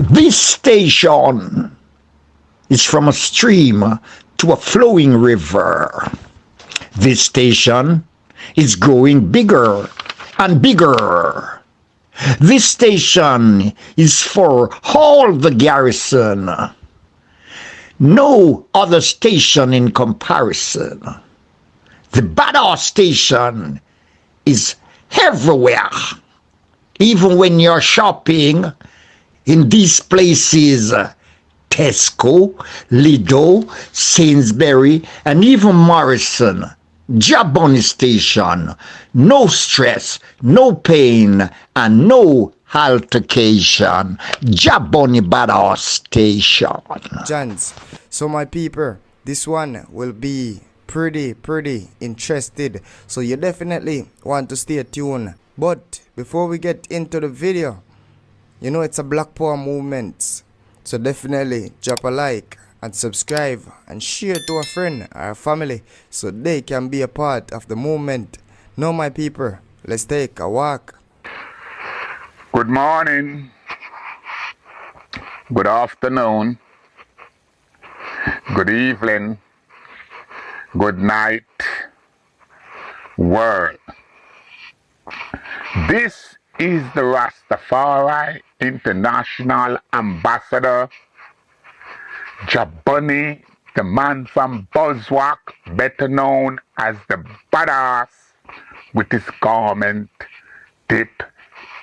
This station is from a stream to a flowing river. This station is growing bigger and bigger. This station is for all the garrison. No other station in comparison. The Badass station is everywhere. Even when you're shopping in these places, Tesco, Lidl, Sainsbury, and even Morrison, JahBunny station, no stress, no pain, and no altercation. JahBunny Badass station. Johns. So my people, this one will be pretty interested. So you definitely want to stay tuned. But before we get into the video, you know it's a Black Power movement. So definitely drop a like and subscribe and share to a friend or a family so they can be a part of the movement. Now my people, let's take a walk. Good morning, good afternoon, good evening, good night, world. This is the Rastafari International Ambassador, JahBunny, the man from Buzzwalk, better known as the Badass, with his garment dipped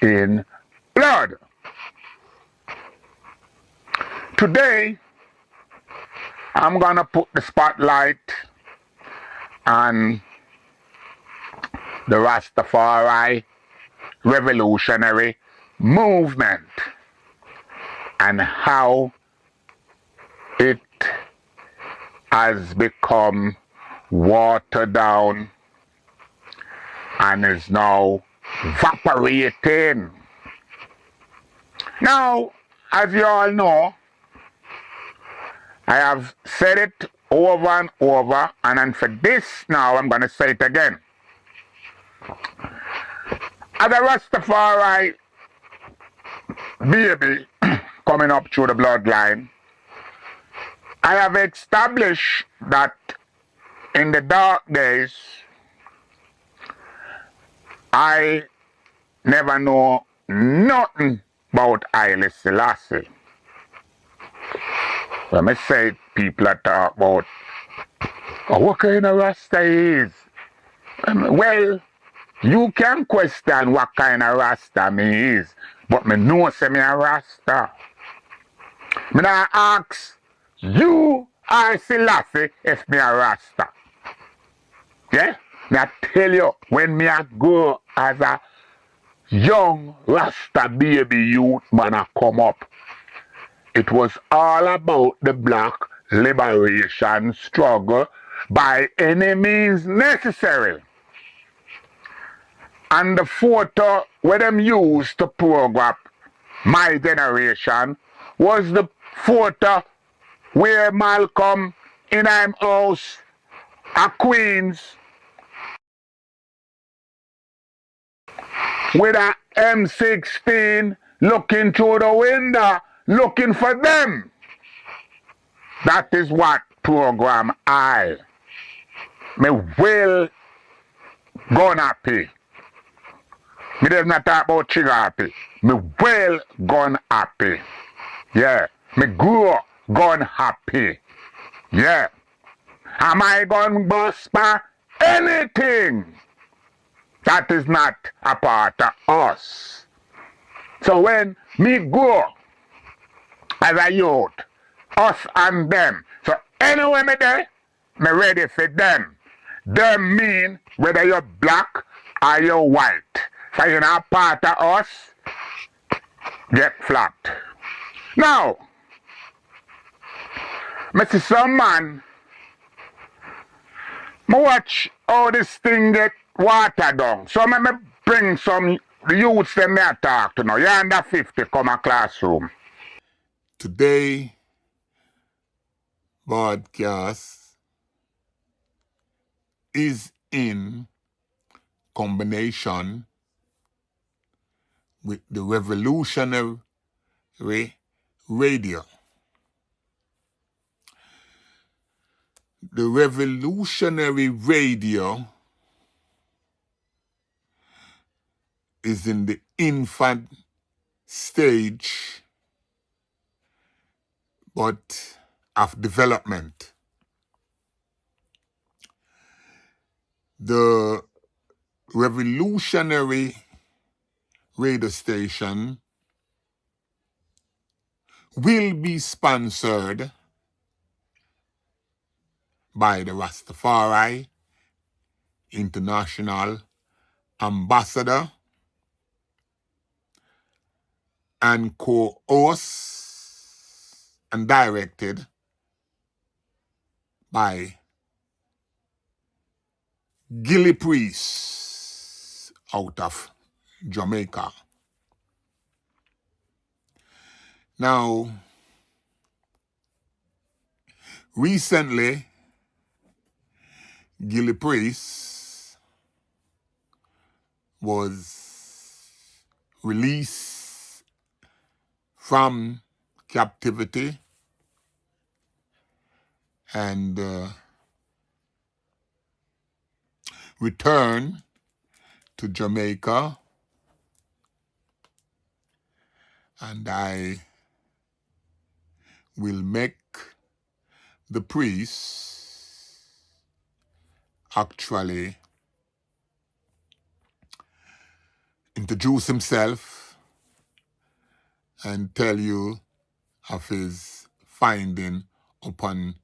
in blood. Today, I'm gonna put the spotlight on the Rastafari revolutionary movement and how it has become watered down and is now evaporating. Now, as you all know, I have said it over and over, and then for this now I'm going to say it again. As a Rastafari baby coming up through the bloodline, I have established that in the dark days, I never know nothing about Haile Selassie. When I say people are talk about, oh, what kind of Rasta he is? Well, you can question what kind of Rasta me is, but me know say me a Rasta. Me not ask you or Selassie if me a Rasta. Yeah? Me I tell you, when me a go as a young Rasta baby youth man a come up, it was all about the black liberation struggle by any means necessary. And the photo where them used to program my generation was the photo where Malcolm in him house at Queens with a M16 looking through the window, looking for them. That is what program I me well gonna pay. Me does not talk about trigger happy. Me well gun happy. Yeah. Me grow gun happy. Yeah. Am I gun bust for anything? That is not a part of us. So when me grow as a youth, us and them. So anyway me there, me ready for them. Them mean whether you're black or you're white. So you're not part of us, get flapped. Now, me see some man, me watch how this thing get watered down. So me bring some youths them me a talk to now. You're under 50 come a classroom. Today broadcast is in combination with the revolutionary radio. The revolutionary radio is in the infant stage, but of development. The revolutionary radio station will be sponsored by the Rastafari International Ambassador and co-host and directed by Gillie Priest out of Jamaica. Now, recently, Gillie Priest was released from captivity and returned to Jamaica, and I will make the priest actually introduce himself and tell you of his finding upon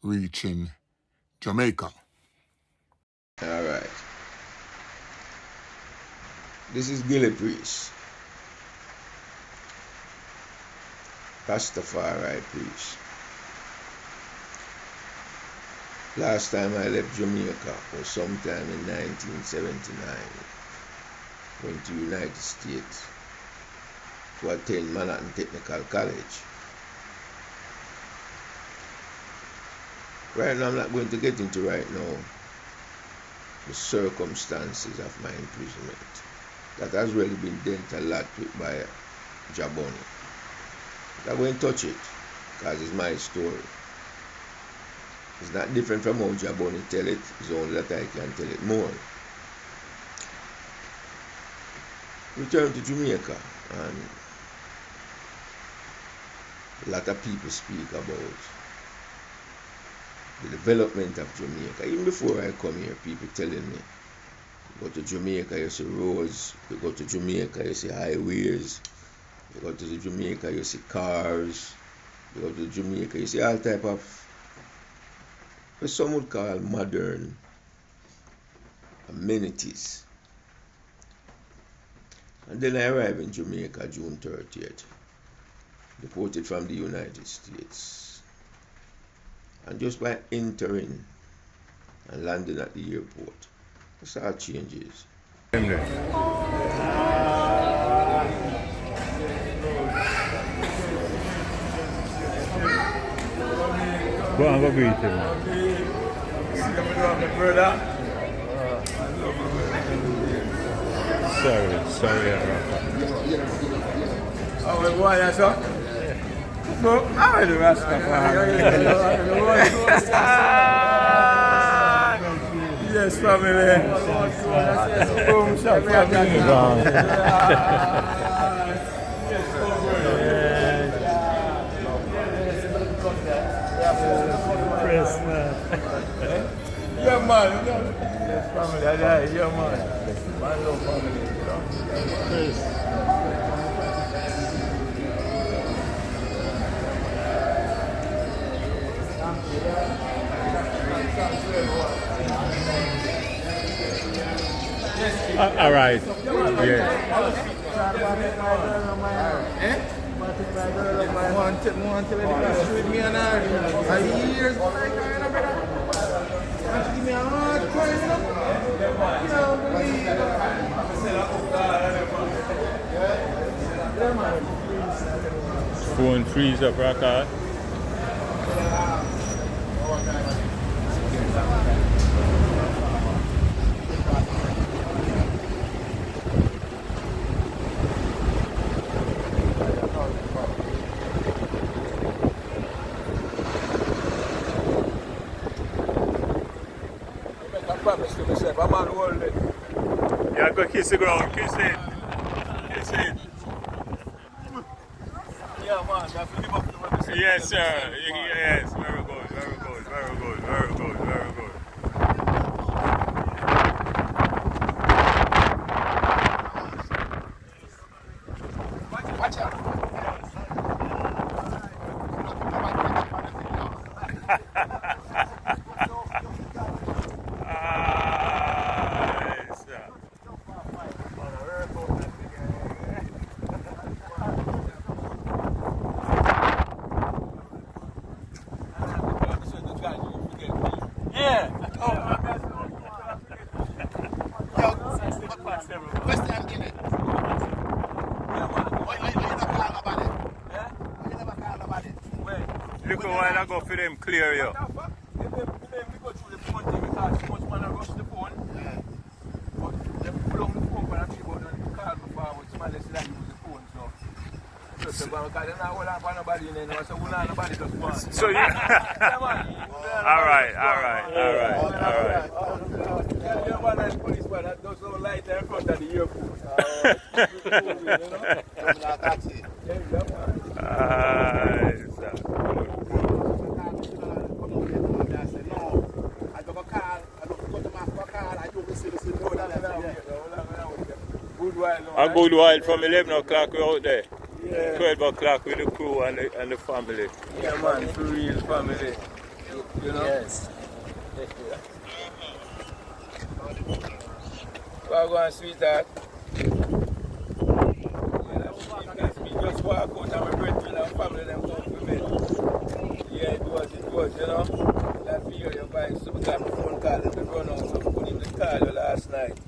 reaching Jamaica. All right. This is Gillie Priest. Rastafari Priest. Last time I left Jamaica was sometime in 1979. Went to United States to attend Manhattan Technical College. Right now I'm not going to get into right now the circumstances of my imprisonment. That has really been dealt a lot with by JahBunny. I won't touch it because it's my story. It's not different from how JahBunny tell it, it's only that I can tell it more. Return to Jamaica, and a lot of people speak about the development of Jamaica. Even before I come here, people telling me, you go to Jamaica, you see roads, you go to Jamaica, you see highways, you go to Jamaica, you see cars, you go to Jamaica, you see all type of, what some would call modern amenities. And then I arrived in Jamaica June 30th, deported from the United States. And just by entering and landing at the airport, I saw changes. Go on, go greet him. Sorry, Oh, why that's all? No, I'm the Rastafari. Yes, family. Boom, shot, family. Yeah, man. Yes, family. Yeah, man. Man, love family. Chris. all right. Yeah. Want to with me and her. Years when I go in a better. Want to give me a hard time, you know? Phone freeze up, record. promise to myself. I'm on hold it. Yeah, go kiss the ground, kiss it. Kiss it. Yeah, man, I have to live up to what I say. Yes, sir. Yes, very good, very good, very good, very good, very good. Watch out. Nice. Yeah. West Ham Gillie. Why you never call about it? Yeah? Why you never call about it? Wait. Look a while ago for them clear you. What the fuck? If we go through the phone thing because too much man rush the phone. Yeah. But they pull on the phone for the keyboard and call me forward. Somebody said I use the phone, so. Because they're not holding on nobody in there, so we're not nobody just one. So you. Yeah, man. Alright, alright, alright, alright. Yeah, you're one of the police, but that those little lights there in front of the airport. Taxi. Yeah, man. Nice. I said, no, I don't go call, I don't go to my car, I don't listen to the Good while, no. A good while from 11 o'clock we out there. Yeah. 12 o'clock with the crew and the family. Yeah, man, for real family. You know? Yes. Well, go on, sweetheart. We just walk out and my brethren and family them come for me. Yeah, it was, you know. That fear you're buying, so we got my phone call and we run out, so we put in the call you last night.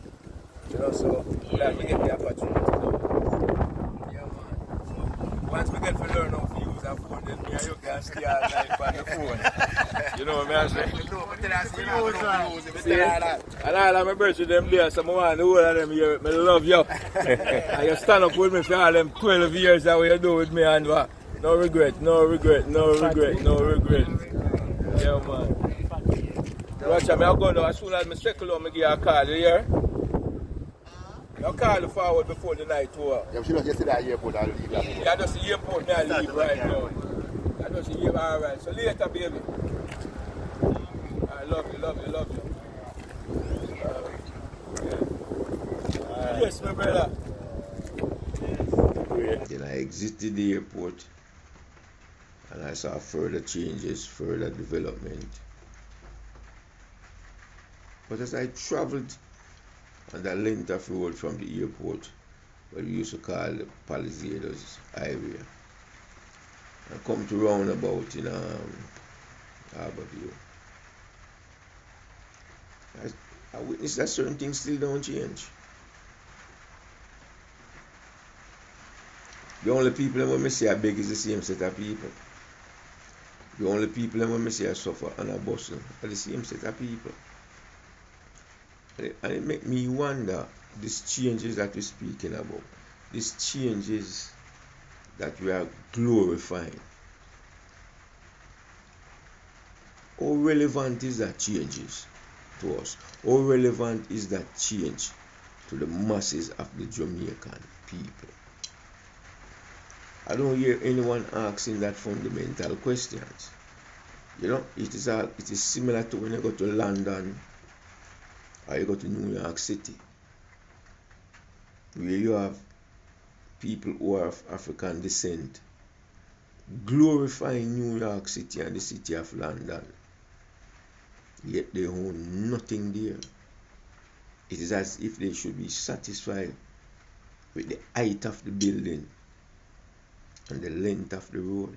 You know, so that we get the opportunity. Yeah, man. So once we get to learn how to use our phone, then me and you can stay all night on the phone. You know what I'm saying? And all of my brothers them there, so I want the whole of them here, I love you. And you stand up with me for all them 12 years that you do with me and no regret, no regret, no regret, no regret. Yeah, man. Watch out, I'm going to, as soon as I settle down, I give you a call, you hear? I'll call you forward before the night tour. Yeah, she just yesterday at the airport, I'll leave that. Yeah, I just the airport, I leave right now. I just the airport, alright. So later, baby. I love you, love you, love you. Yeah. Yes, my brother. Then I exited the airport and I saw further changes, further development. But as I traveled on the length of road from the airport, what we used to call the Palisades Highway, I come to roundabout in Harborview. I witnessed that certain things still don't change. The only people that when I see I beg is the same set of people. The only people that when I see I suffer and I bustle are the same set of people. And it make me wonder, these changes that we're speaking about, these changes that we are glorifying, how relevant is that changes to us? How relevant is that change to the masses of the Jamaican people? I don't hear anyone asking that fundamental questions. You know, it is similar to when you go to London or you go to New York City, where you have people who are of African descent glorifying New York City and the city of London, yet they own nothing there. It is as if they should be satisfied with the height of the building and the length of the road.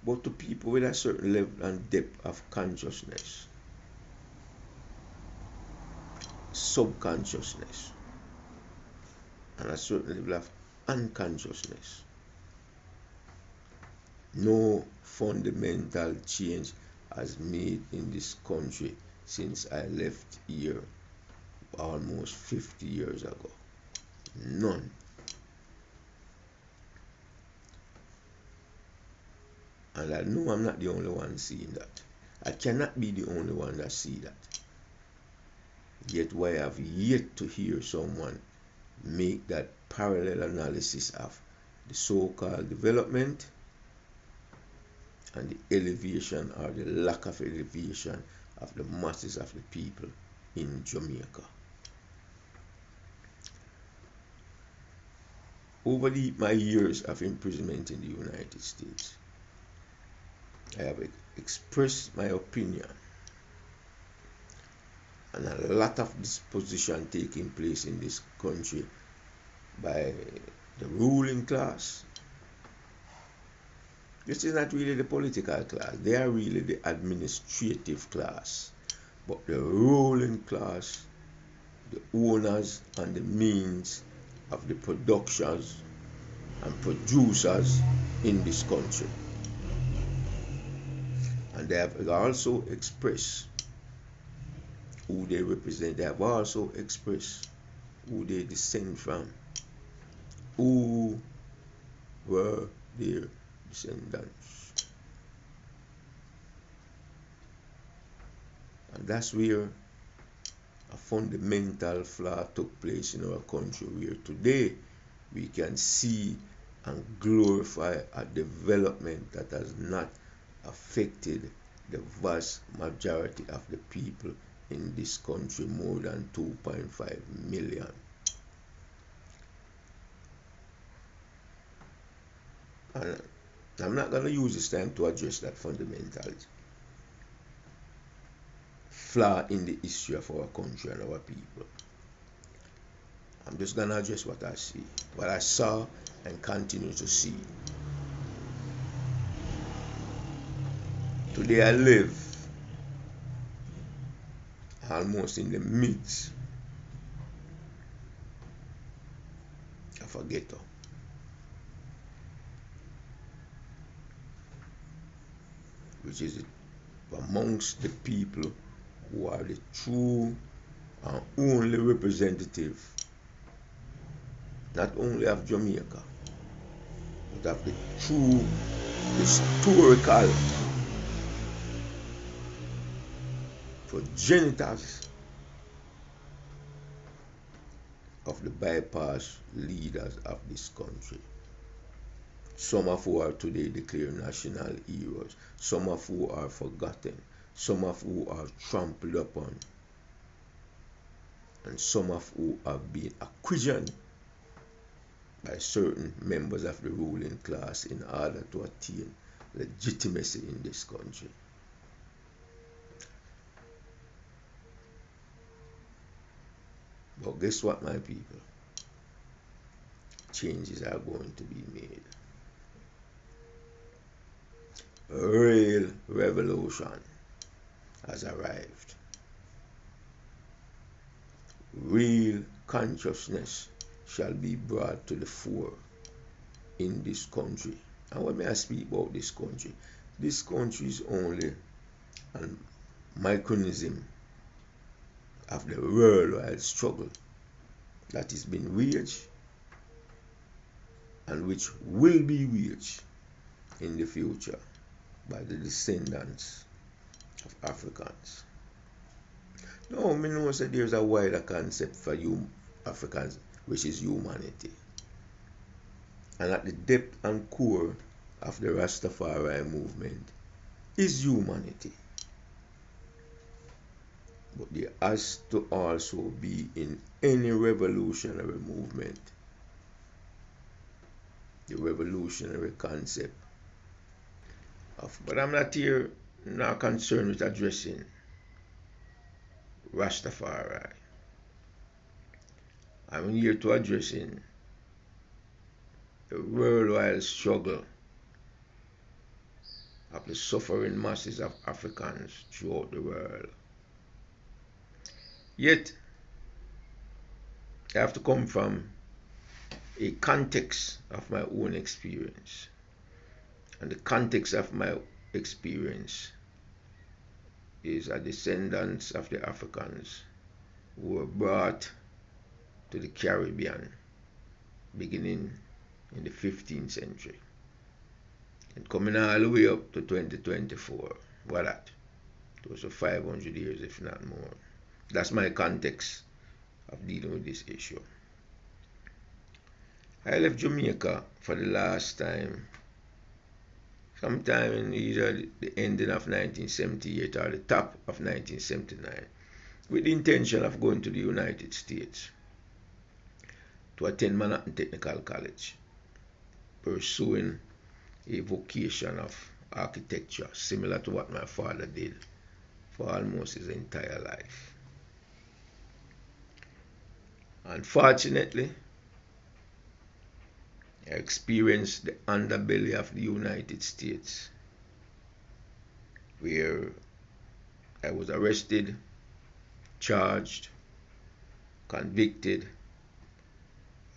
But to people with a certain level and depth of consciousness, subconsciousness, and a certain level of unconsciousness, no fundamental change has made in this country since I left here almost 50 years ago. None. And I know I'm not the only one seeing that. I cannot be the only one that see that. Yet why I have yet to hear someone make that parallel analysis of the so-called development and the elevation or the lack of elevation of the masses of the people in Jamaica. Over my years of imprisonment in the United States, I have expressed my opinion on a lot of disposition taking place in this country by the ruling class. This is not really the political class. They are really the administrative class. But the ruling class, the owners and the means of the productions and producers in this country. And they have also expressed who they represent. They have also expressed who they descend from, who were their descendants. And that's where a fundamental flaw took place in our country, where today we can see and glorify a development that has not affected the vast majority of the people in this country, more than 2.5 million. And I'm not going to use this time to address that fundamental flaw in the history of our country and our people. I'm just going to address what I see, what I saw and continue to see. Today I live almost in the midst of a ghetto. Which is amongst the people who are the true and only representative, not only of Jamaica, but of the true historical progenitors of the bypass leaders of this country. Some of who are today declared national heroes, some of who are forgotten, some of who are trampled upon, and some of who have been acquisitioned by certain members of the ruling class in order to attain legitimacy in this country. But guess what, my people? Changes are going to be made. A real revolution has arrived. Real consciousness shall be brought to the fore in this country. And when I speak about this country is only a micronism of the worldwide struggle that has been waged and which will be waged in the future by the descendants of Africans. No, me know that there's a wider concept for you Africans, which is humanity. And at the depth and core of the Rastafari movement is humanity. But there has to also be in any revolutionary movement the revolutionary concept of, but I'm not here not concerned with addressing Rastafari. I'm here to addressing the worldwide struggle of the suffering masses of Africans throughout the world. Yet, I have to come from a context of my own experience. And the context of my experience is a descendants of the Africans who were brought to the Caribbean beginning in the 15th century and coming all the way up to 2024. What that? close to 500 years, if not more. That's my context of dealing with this issue. I left Jamaica for the last time sometime in either the ending of 1978 or the top of 1979 with the intention of going to the United States to attend Manhattan Technical College, pursuing a vocation of architecture similar to what my father did for almost his entire life. Unfortunately, I experienced the underbelly of the United States, where I was arrested, charged, convicted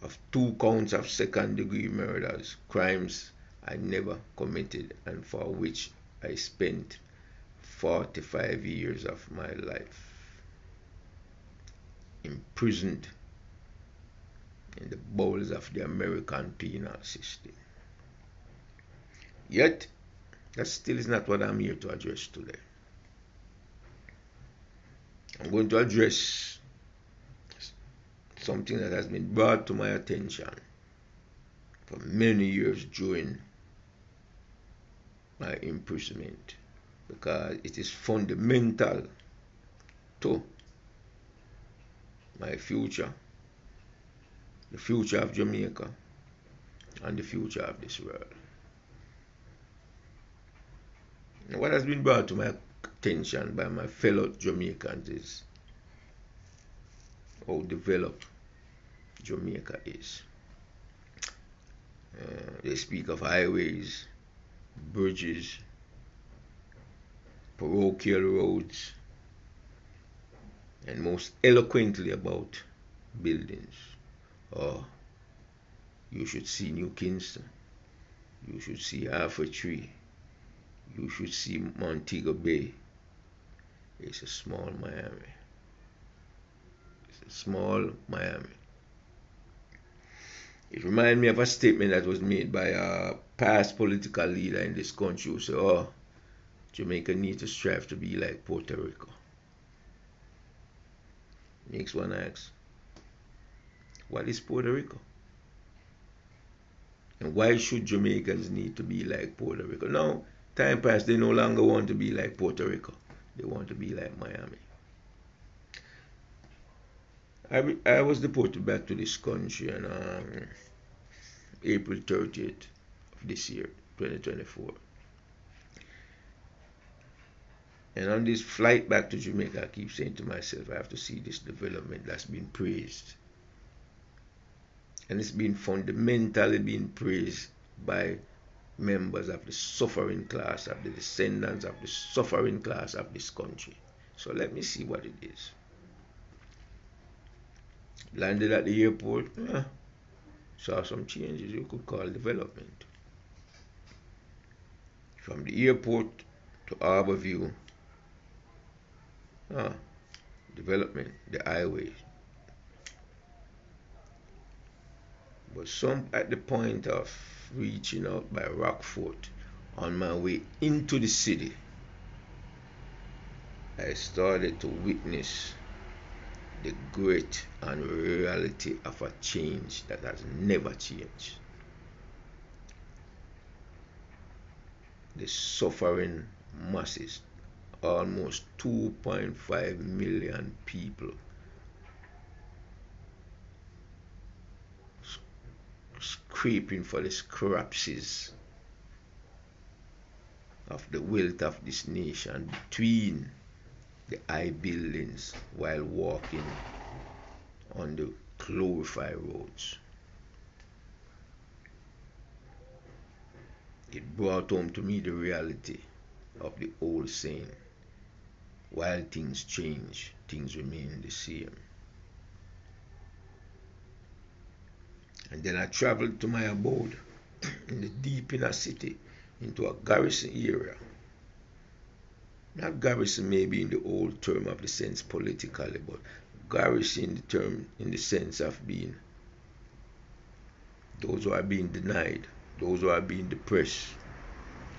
of 2 counts of second-degree murders, crimes I never committed and for which I spent 45 years of my life imprisoned in the bowels of the American penal system. Yet, that still is not what I'm here to address today. I'm going to address something that has been brought to my attention for many years during my imprisonment, because it is fundamental to my future, the future of Jamaica, and the future of this world. And what has been brought to my attention by my fellow Jamaicans is how developed Jamaica is. They speak of highways, bridges, parochial roads, and most eloquently about buildings. Oh, you should see New Kingston. You should see Half a Tree. You should see Montego Bay. It's a small Miami. It's a small Miami. It reminds me of a statement that was made by a past political leader in this country who said, oh, Jamaica needs to strive to be like Puerto Rico. Makes one ask, what is Puerto Rico? And why should Jamaicans need to be like Puerto Rico? Now, time passed, they no longer want to be like Puerto Rico. They want to be like Miami. I was deported back to this country on April 30th of this year, 2024. And on this flight back to Jamaica, I keep saying to myself, I have to see this development that's been praised. And it's been fundamentally been praised by members of the suffering class, of the descendants of the suffering class of this country. So let me see what it is. Landed at the airport, saw some changes you could call development. From the airport to Harborview, development, the highway. But some at the point of reaching out by Rockfort on my way into the city, I started to witness the great unreality of a change that has never changed. The suffering masses, almost 2.5 million people, scraping for the scraps of the wealth of this nation between the high buildings while walking on the glorified roads. It brought home to me the reality of the old saying, while things change, things remain the same. And then I traveled to my abode in the deep inner city, into a garrison area. Not garrison maybe in the old term of the sense politically, but garrison in the term in the sense of being those who are being denied, those who are being depressed,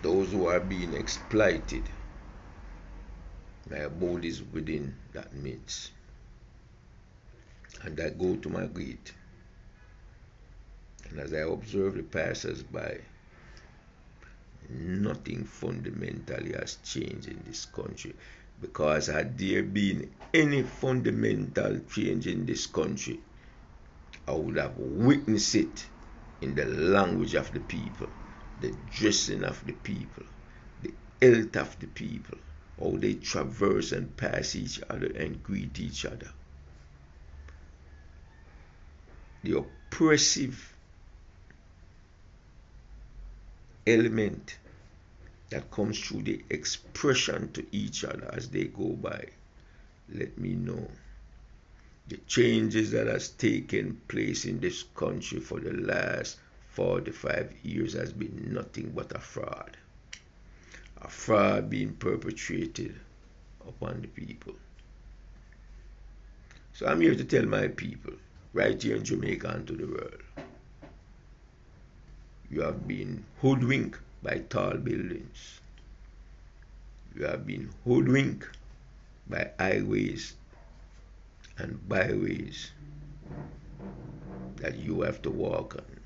those who are being exploited. My abode is within that midst. And I go to my gate. And as I observe the passers-by, nothing fundamentally has changed in this country. Because had there been any fundamental change in this country, I would have witnessed it in the language of the people, the dressing of the people, the health of the people, how they traverse and pass each other and greet each other. The oppressive element that comes through the expression to each other as they go by, let me know the changes that has taken place in this country for the last 45 years has been nothing but a fraud being perpetrated upon the people. So I'm here to tell my people right here in Jamaica and to the world, you have been hoodwinked by tall buildings. You have been hoodwinked by highways and byways that you have to walk on.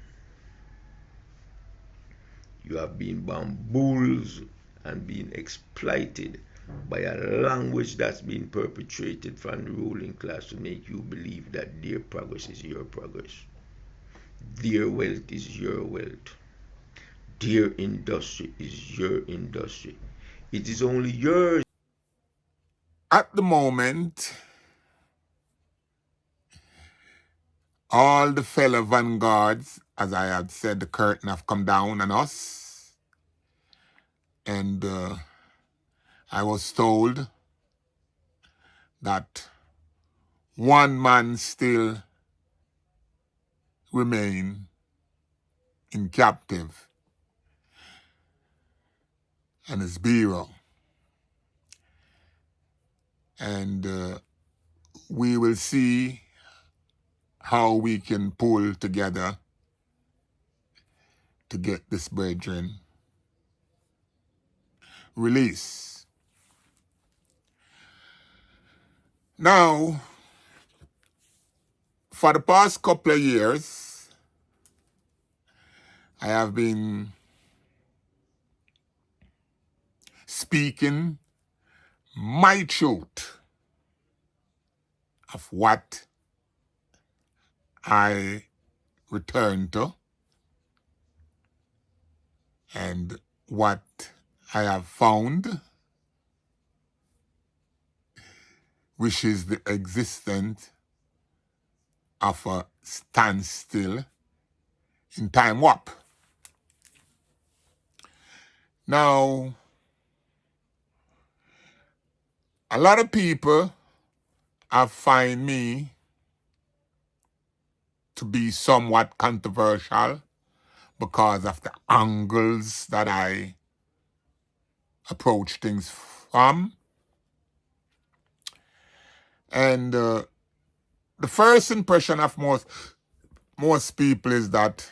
You have been bamboozled and been exploited by a language that's been perpetrated from the ruling class to make you believe that their progress is your progress. Their wealth is your wealth. Their industry is your industry. It is only yours. At the moment, all the fellow vanguards, as I had said, the curtain have come down on us. And I was told that one man still remain in captive, and his bureau. And we will see how we can pull together to get this brethren released. Now, for the past couple of years, I have been speaking my truth of what I return to and what I have found, which is the existence of a standstill in time warp. Now, a lot of people have find me to be somewhat controversial because of the angles that I approach things from. And the first impression of most people is that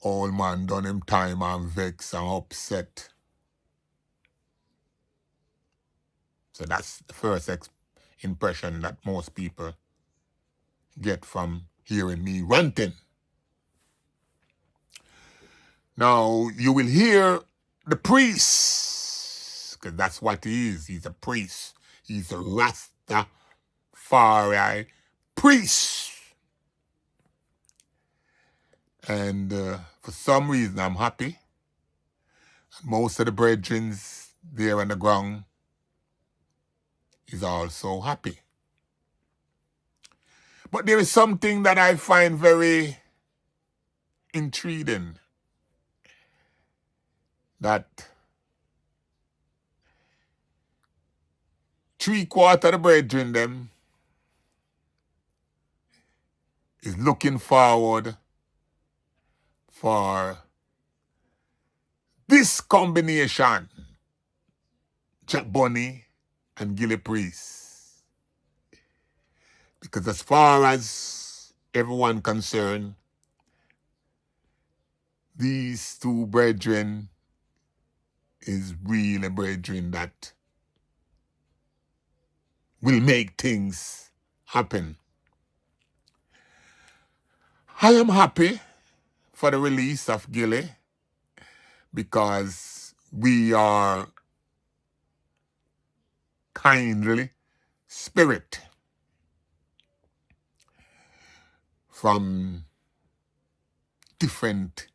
old man done him time and vex and upset. So that's the first impression that most people get from hearing me ranting. Now, you will hear the priest, because that's what he is. He's a priest. He's a Rastafari priest. And for some reason, I'm happy. Most of the brethren there on the ground is also happy. But there is something that I find very intriguing, that 3/4 of the brethren them is looking forward for this combination, JahBunny and Gillie Priest. Because as far as everyone concerned, these two brethren is really brethren that will make things happen. I am happy for the release of Gillie because we are kindly spirit from different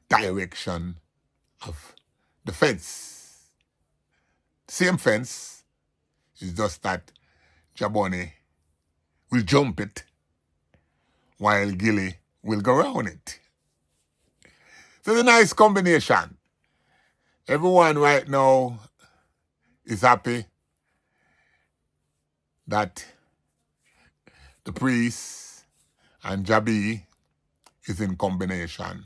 direction of the fence. Same fence, it's just that JahBunny will jump it while Gillie will go around it. So it's a nice combination. Everyone right now is happy that the priest and JahB is in combination.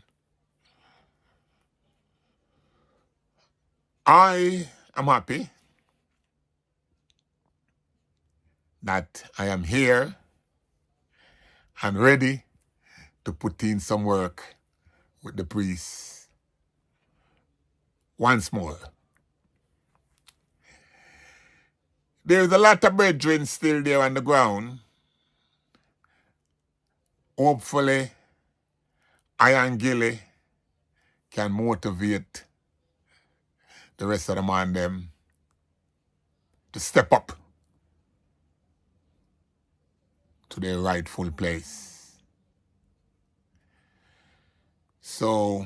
I am happy that I am here and ready to put in some work with the priest once more. There's a lot of brethren still there on the ground. Hopefully, I and Gillie can motivate the rest of the man them to step up to their rightful place. So,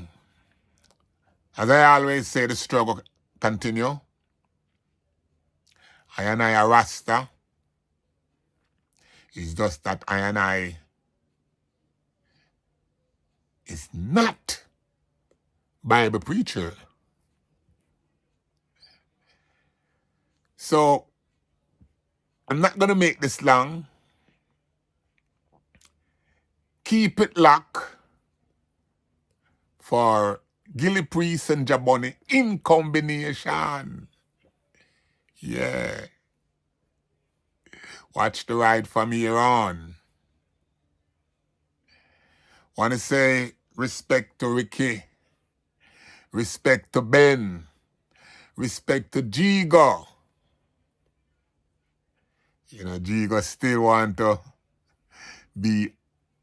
as I always say, the struggle continue. I and I are Rasta. It's just that I and I is not Bible preacher. So, I'm not going to make this long. Keep it locked for Gillie Priest and JahBunny in combination. Yeah. Watch the ride from here on. Want to say respect to Ricky, respect to Ben, respect to Jigo. You know, Jigo still want to be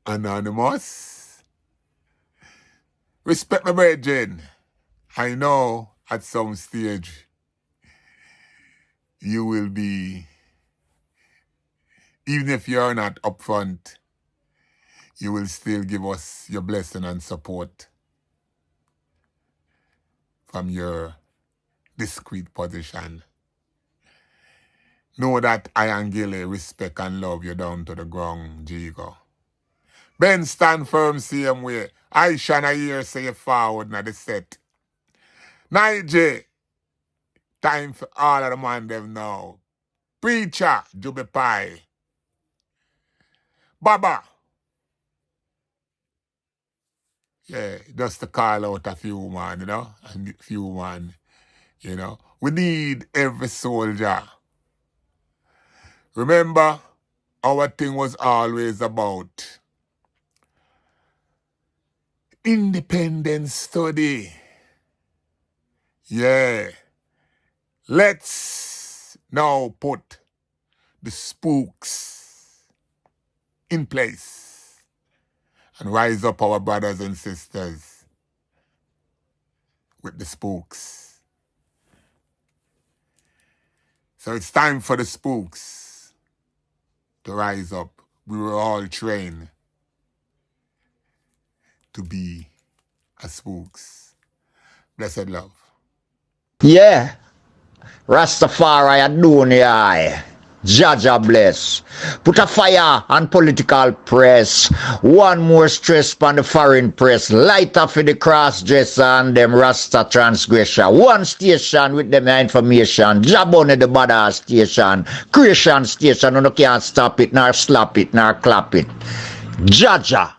anonymous. Respect my brethren. I know at some stage you will be, even if you're not upfront, you will still give us your blessing and support from your discreet position. Know that I and Gillie respect and love you down to the ground, Jigo. Ben stand firm same way. I shall hear say forward na the set. Nige, time for all of the man them now. Preacher, Jubi Pie. Baba. Yeah, just to call out a few man, you know, and a few man, you know. We need every soldier. Remember, our thing was always about independence study. Yeah. Let's now put the spooks in place and rise up our brothers and sisters with the spooks. So it's time for the spooks to rise up. We were all trained to be as spooks. Blessed love. Yeah. Rastafari Adonai. Jaja bless. Put a fire on political press. One more stress on the foreign press. Lighter for the cross-dresser and them Rasta transgressor. One station with them information. JahBunny the badass station. Creation station. You can't stop it, nor slap it, nor clap it. Jaja.